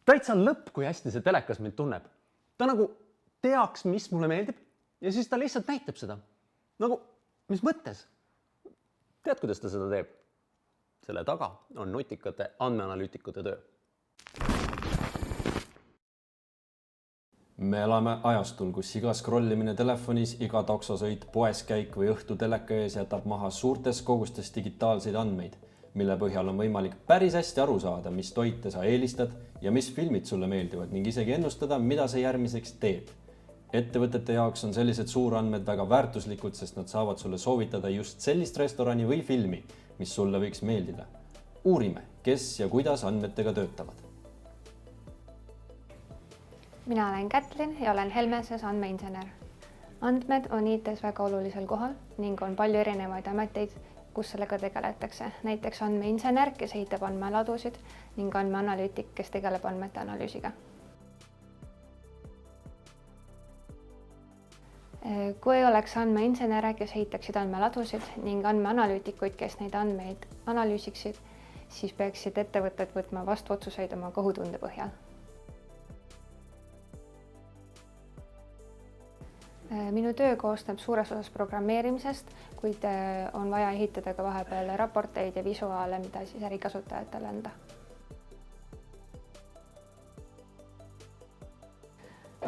Täitsa lõpp, kui hästi see telekas mind tunneb. Ta nagu teaks, mis mulle meeldib ja siis ta lihtsalt näitab seda. Nagu, mis mõttes? Tead, kuidas ta seda teeb? Selle taga on nutikate andmeanalüütikute töö. Me elame ajastul, kus iga scrollimine telefonis, iga taksosõit, poeskäik või õhtu teleka ees jätab maha suurtes kogustes digitaalseid andmeid, mille põhjal on võimalik päris hästi aru saada, mis toite sa eelistad ja mis filmid sulle meeldivad ning isegi ennustada, mida sa järgmiseks teed. Ettevõtete jaoks on sellised suurandmed väga väärtuslikud, sest nad saavad sulle soovitada just sellist restorani või filmi, mis sulle võiks meeldida. Uurime, kes ja kuidas andmetega töötavad. Mina olen Kätlin ja olen Helmeses andmeinsener. Andmed on IT-s väga olulisel kohal ning on palju erinevaid ameteid, kus sellega tegeletakse. Näiteks andmeinsener, kes ehitab andmeladusid ning andmeanalüütik, kes tegeleb andmete analüüsiga. Kui oleks andmeinsenere, kes ehitaksid andmeladusid ning andmeanalüütikuid, kes neid andmeid analüüsiksid, siis peaksid ettevõtted võtma vastu otsuseid oma kohutunde põhjal. Minu töö koosneb suures osas programmeerimisest, kuid on vaja ehitada ka vahepeal raporteid ja visuaale, mida siis ärikasutajatele anda.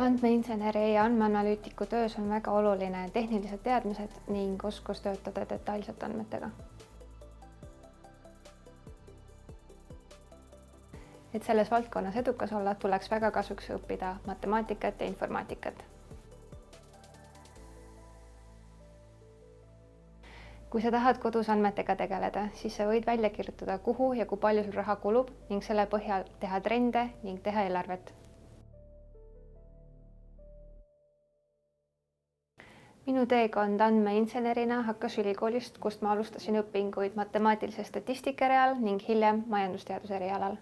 Andmeinseneri ja andmeanalüütiku töös on väga oluline tehnilised teadmised ning oskus töötada detailselt andmetega. Et selles valdkonnas edukas olla, tuleks väga kasuks õppida matemaatikat ja informaatikat. Kui sa tahad kodus andmetega tegeleda, siis sa võid välja kirjutada, kuhu ja kui palju sul raha kulub ning selle põhjal teha trende ning teha eelarvet. Minu teekond andmeinsenerina hakkas ülikoolist, kust ma alustasin õpinguid matemaatilise statistika erialal ning hiljem majandusteaduse erialal.